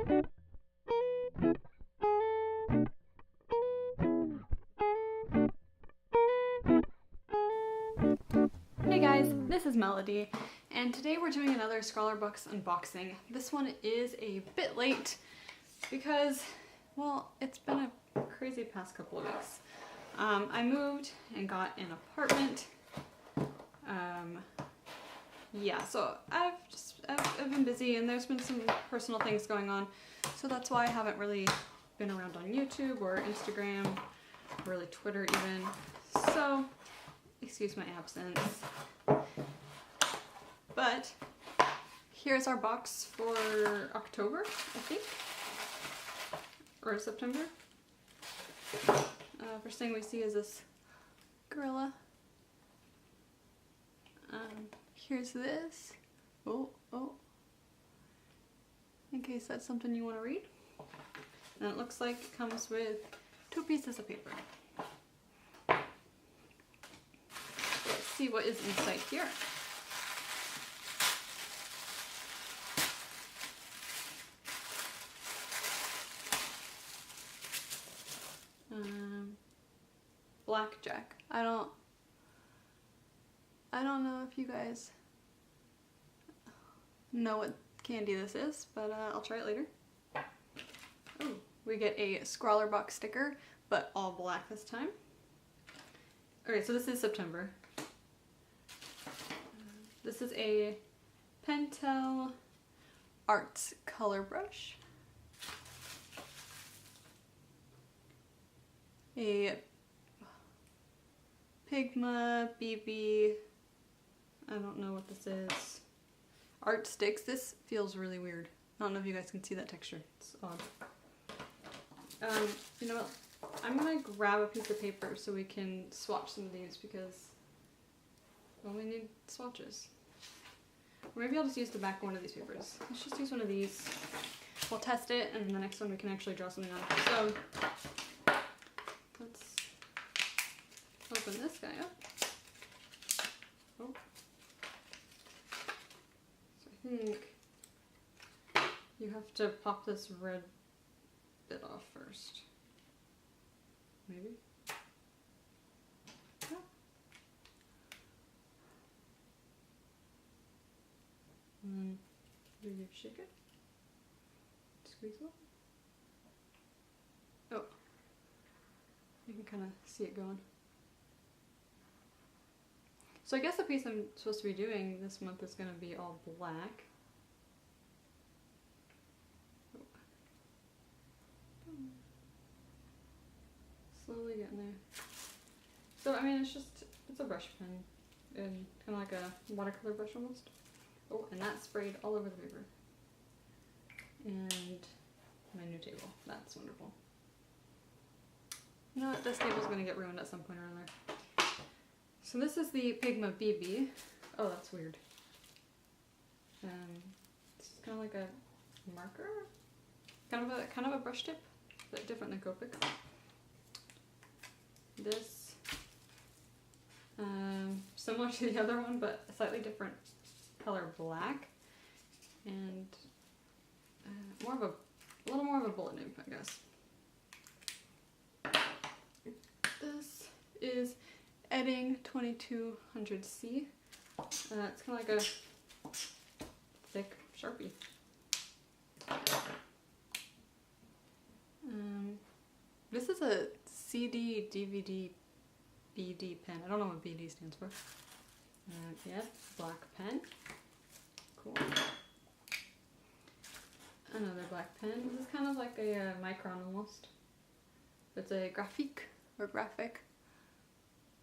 Hey guys, this is Melody, and today we're doing another Scrawlrbox unboxing. This one is a bit late because, well, it's been a crazy past couple of weeks. I moved and got an apartment. Yeah, so I've been busy and there's been some personal things going on, so that's why I haven't really been around on YouTube or Instagram, or really Twitter even. So excuse my absence. But here's our box for October, I think, or September. First thing we see is this gorilla. Here's this. Oh. In case that's something you want to read. And it looks like it comes with 2 pieces of paper. Let's see what is inside here. Blackjack. I don't know if you guys know what candy this is, but I'll try it later. Oh, we get a Scrawlrbox sticker, but all black this time. Okay, so this is September. This is a Pentel Arts color brush. A Pigma BB, I don't know what this is. Art sticks. This feels really weird. I don't know if you guys can see that texture. It's odd. You know what? I'm gonna grab a piece of paper so we can swatch some of these because, well, we need swatches. Or maybe I'll just use the back of one of these papers. Let's just use one of these. We'll test it, and the next one we can actually draw something on it. So let's open this guy up. Oh. So I think you have to pop this red bit off first. Maybe? Yeah. And do you shake it? Squeeze it? Oh. You can kind of see it going. So I guess the piece I'm supposed to be doing this month is going to be all black. Slowly getting there. So I mean, it's a brush pen, and kind of like a watercolor brush almost. Oh, and that sprayed all over the paper. And my new table. That's wonderful. You know what? This table's going to get ruined at some point or other. So this is the Pigma BB. Oh, that's weird. It's kind of like a marker, kind of a brush tip, but different than Copic. This, similar to the other one, but a slightly different color black, and a little more of a bullet nib, I guess. This is Edding 2200C. It's kind of like a thick Sharpie. This is a CD, DVD, BD pen. I don't know what BD stands for. Yeah, black pen. Cool. Another black pen. This is kind of like a micron almost. It's a graphique or graphic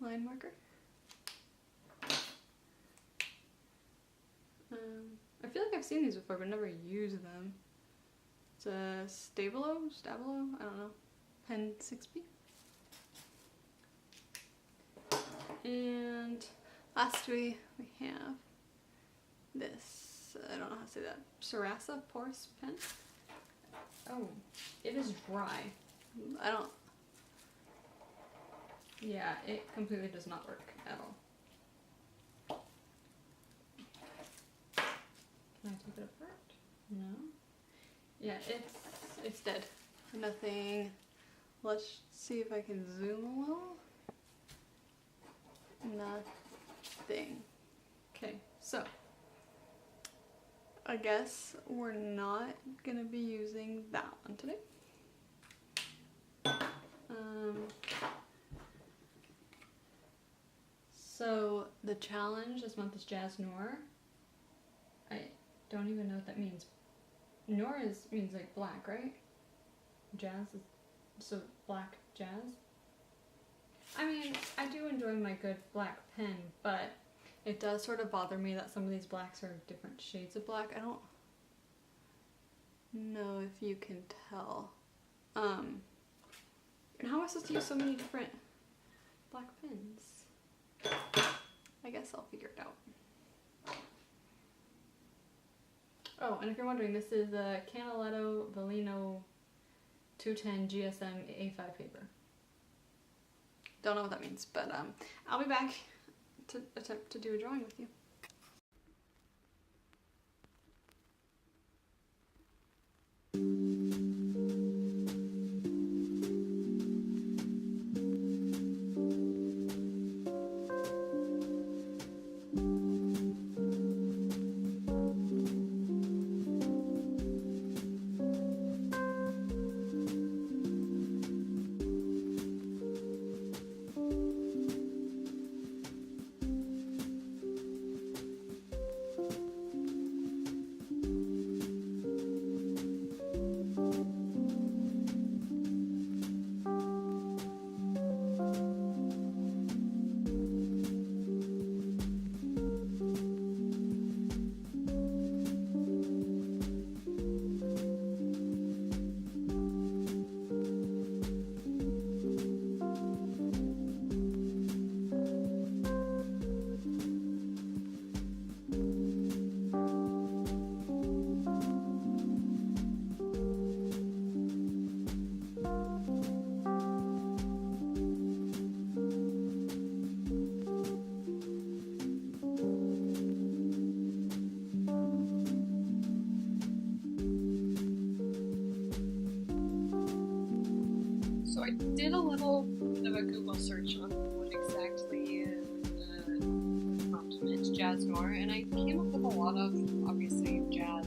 line marker. I feel like I've seen these before but never used them. It's a Stabilo, I don't know, pen 6B. And lastly we have this, I don't know how to say that, Sarasa porous pen. Oh, it is dry. Yeah, it completely does not work at all. Can I take it apart? No. Yeah, it's dead. Nothing. Let's see if I can zoom a little. Nothing. Okay, so I guess we're not gonna be using that one today. So the challenge this month is Jazz Noir. I don't even know what that means. Noir means like black, right? Jazz is so black jazz. I mean, I do enjoy my good black pen, but it does sort of bother me that some of these blacks are different shades of black. I don't know if you can tell. And how am I supposed to use so many different black pens? I guess I'll figure it out. Oh, and if you're wondering, this is the Canaletto Velino 210 GSM A5 paper. Don't know what that means, but I'll be back to attempt to do a drawing with you. So I did a little bit of a Google search on what exactly the prompt meant, Jazz Noir, and I came up with a lot of, obviously, jazz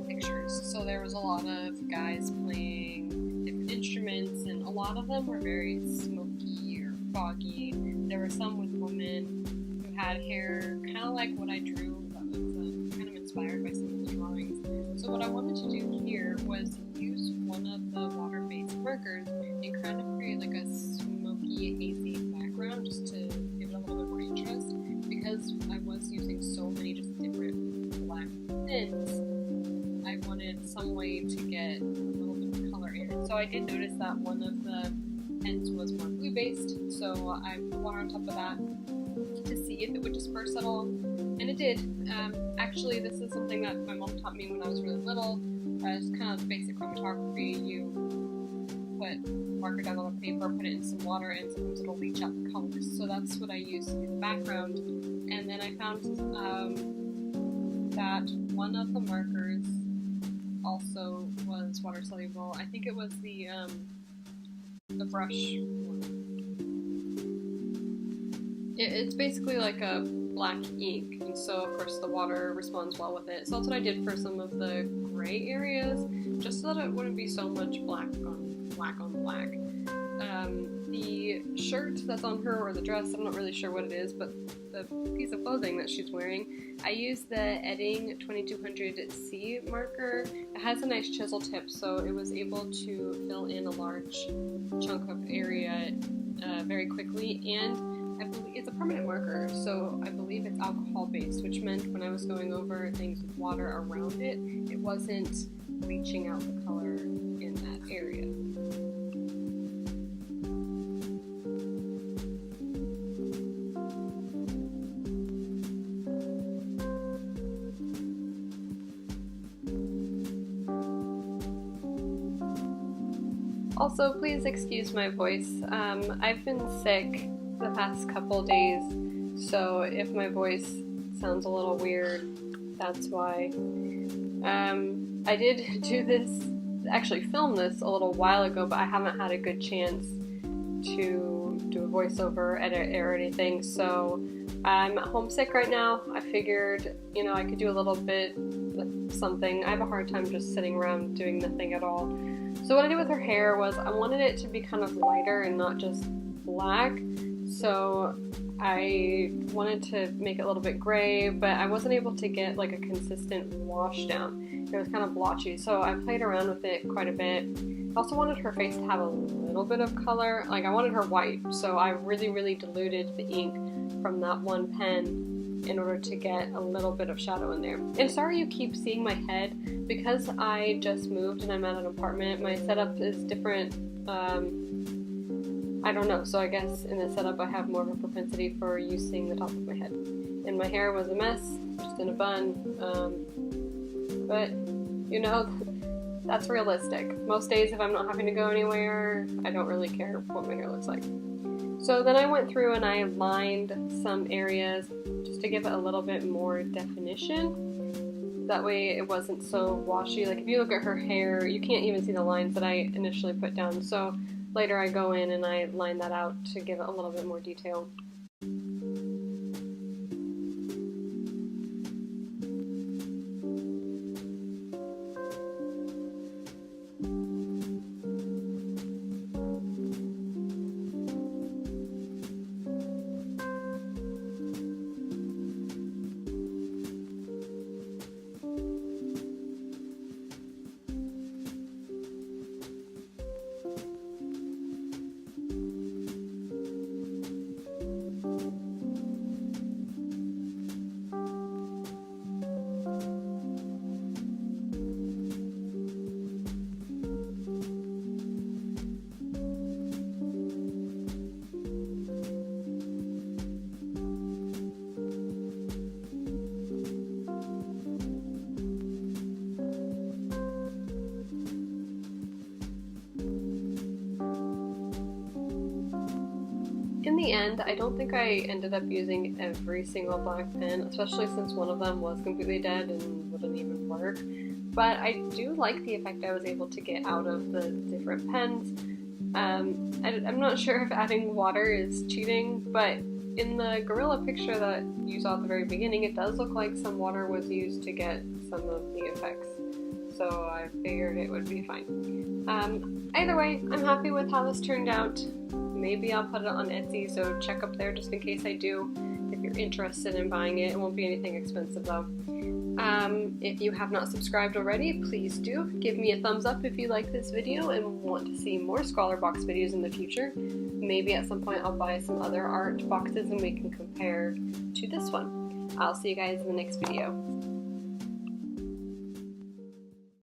pictures. So there was a lot of guys playing different instruments, and a lot of them were very smoky or foggy. There were some with women who had hair kind of like what I drew, that was kind of inspired by some of the drawings. So what I wanted to do here was use one of the water-based markers and kind of create like a smoky, hazy background just to give it a little bit more interest. Because I was using so many just different black pens, I wanted some way to get a little bit of color in it. So I did notice that one of the pens was more glue-based, so I put water on top of that to see if it would disperse at all, and it did. Actually, this is something that my mom taught me when I was really little. It's kind of basic chromatography. You put marker down on the paper, put it in some water, and sometimes it'll leach out the colors. So that's what I used in the background. And then I found that one of the markers also was water soluble. I think it was the brush one. It's basically like a black ink, and so of course the water responds well with it. So that's what I did for some of the gray areas, just so that it wouldn't be so much black on black on black. The shirt that's on her, or the dress, I'm not really sure what it is, but the piece of clothing that she's wearing, I used the Edding 2200C marker. It has a nice chisel tip, so it was able to fill in a large chunk of area very quickly, and I believe it's a permanent marker, so I believe it's alcohol based, which meant when I was going over things with water around it, it wasn't leaching out the color in that area. Also, please excuse my voice. I've been sick the past couple days, so if my voice sounds a little weird, that's why. I did do this, actually film this a little while ago, but I haven't had a good chance to do a voiceover, edit, or anything, so I'm homesick right now. I figured, you know, I could do a little bit of something. I have a hard time just sitting around doing nothing at all. So what I did with her hair was I wanted it to be kind of lighter and not just black, so I wanted to make it a little bit gray, but I wasn't able to get like a consistent wash down. It was kind of blotchy, so I played around with it quite a bit. I also wanted her face to have a little bit of color. Like, I wanted her white, so I really diluted the ink from that one pen in order to get a little bit of shadow in there. And sorry you keep seeing my head, because I just moved and I'm at an apartment. My setup is different. I don't know, so I guess in the setup I have more of a propensity for you seeing the top of my head. And my hair was a mess, just in a bun, but you know, that's realistic. Most days if I'm not having to go anywhere, I don't really care what my hair looks like. So then I went through and I lined some areas just to give it a little bit more definition. That way it wasn't so washy. Like if you look at her hair, you can't even see the lines that I initially put down. So later I go in and I line that out to give it a little bit more detail. In the end, I don't think I ended up using every single black pen, especially since one of them was completely dead and wouldn't even work. But I do like the effect I was able to get out of the different pens. I'm not sure if adding water is cheating, but in the gorilla picture that you saw at the very beginning, it does look like some water was used to get some of the effects. So I figured it would be fine. Either way, I'm happy with how this turned out. Maybe I'll put it on Etsy, so check up there just in case I do. If you're interested in buying it, it won't be anything expensive though. If you have not subscribed already, please do. Give me a thumbs up if you like this video and want to see more Scrawlrbox videos in the future. Maybe at some point I'll buy some other art boxes and we can compare to this one. I'll see you guys in the next video.